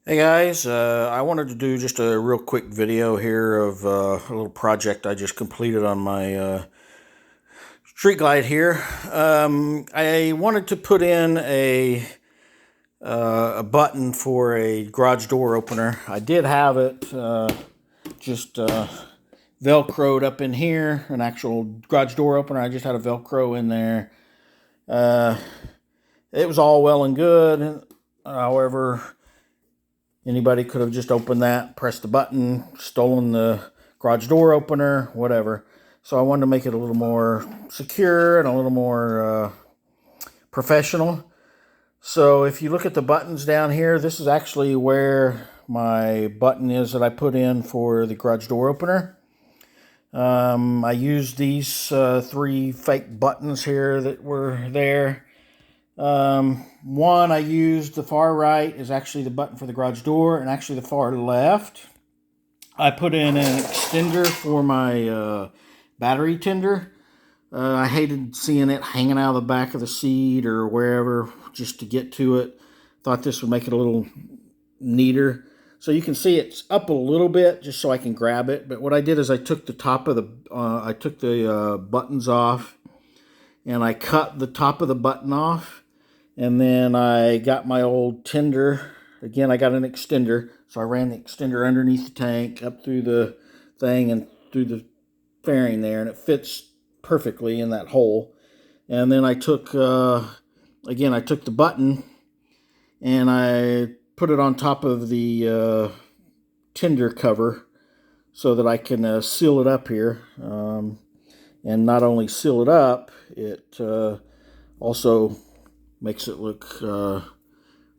Hey guys, I wanted to do just a real quick video here of a little project I just completed on my street glide here. I wanted to put in a button for a garage door opener. I did have it just Velcroed up in here, an actual garage door opener. I just had a Velcro in there. Uh, it was all well and good. However, anybody could have just opened that, pressed the button, stolen the garage door opener, whatever. So I wanted to make it a little more secure and a little more professional. So if you look at the buttons down here, this is actually where my button is that I put in for the garage door opener. I used these three fake buttons here that were there. One I used, the far right is actually the button for the garage door, and actually the far left I put in an extender for my battery tender. I hated seeing it hanging out of the back of the seat or wherever just to get to it. Thought this would make it a little neater. So you can see it's up a little bit just so I can grab it. But what I did is I took the top of the buttons off, and I cut the top of the button off. And then I got my old tender. Again, I got an extender. So I ran the extender underneath the tank, up through the thing and through the fairing there. And it fits perfectly in that hole. And then I took, I took the button and I put it on top of the tender cover so that I can seal it up here. And not only seal it up, it also makes it look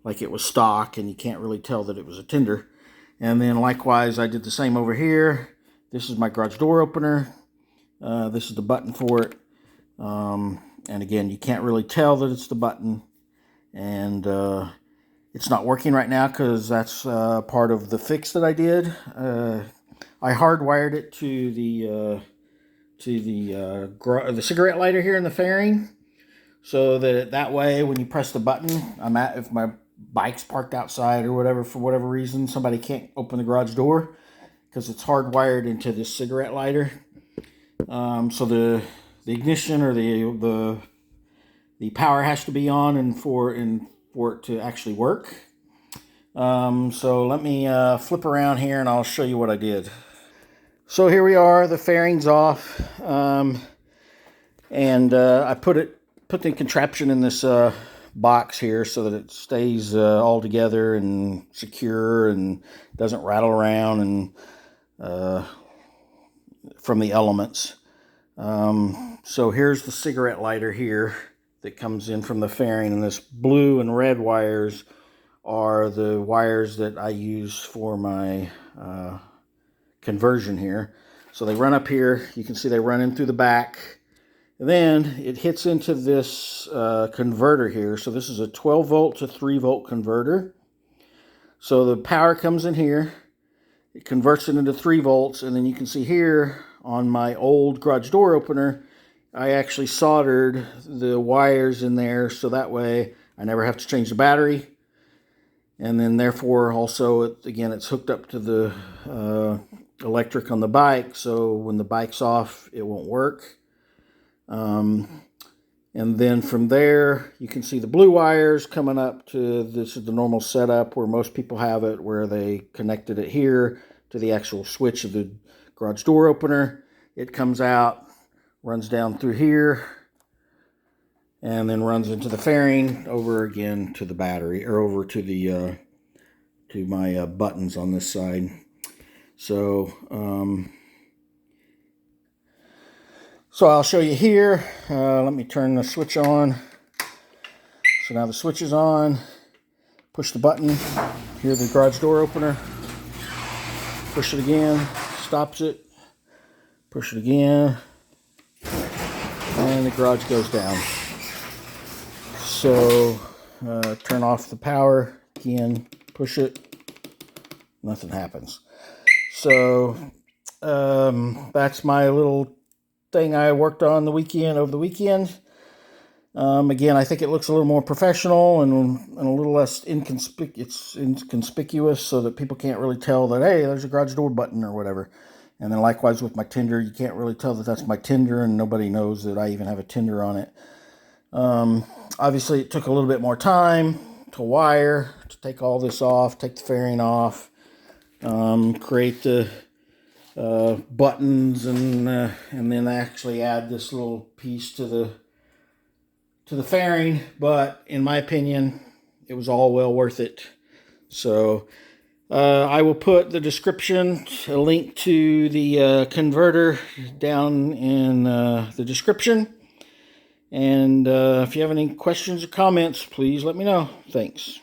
like it was stock, and you can't really tell that it was a tender. And then likewise, I did the same over here. This is my garage door opener. This is the button for it. And again, you can't really tell that it's the button. And it's not working right now because that's part of the fix that I did. I hardwired it to the cigarette lighter here in the fairing, so that way when you press the button, if my bike's parked outside or whatever, for whatever reason, somebody can't open the garage door because it's hardwired into this cigarette lighter. So the ignition or the power has to be on and for it to actually work. So let me flip around here and I'll show you what I did. So here we are, the fairing's off, and I put the contraption in this box here so that it stays all together and secure and doesn't rattle around and from the elements. So here's the cigarette lighter here that comes in from the fairing, and this blue and red wires are the wires that I use for my conversion here. So they run up here. You can see they run in through the back. And then it hits into this converter here. So this is a 12 volt to 3 volt converter. So the power comes in here. It converts it into 3 volts. And then you can see here on my old garage door opener, I actually soldered the wires in there so that way I never have to change the battery. And then therefore also, again, it's hooked up to the electric on the bike. So when the bike's off, it won't work. And then from there, you can see the blue wires coming up to, this is the normal setup where most people have it, where they connected it here to the actual switch of the garage door opener. It comes out, runs down through here, and then runs into the fairing, over again to the battery, or over to the to my buttons on this side. So so I'll show you here. Let me turn the switch on. So now the switch is on. Push the button. Here's the garage door opener. Push it again. Stops it. Push it again. And the garage goes down. So turn off the power. Again, push it. Nothing happens. So that's my little thing I worked on over the weekend. Again, I think it looks a little more professional and a little less inconspicuous, so that people can't really tell that, hey, there's a garage door button or whatever. And then likewise with my tender, you can't really tell that that's my tender, and nobody knows that I even have a tender on it. Obviously, it took a little bit more time to wire, to take all this off, take the fairing off, create the buttons, and then actually add this little piece to the fairing. But in my opinion, it was all well worth it. So I will put the description, a link to the converter down in the description. And if you have any questions or comments, please let me know. Thanks.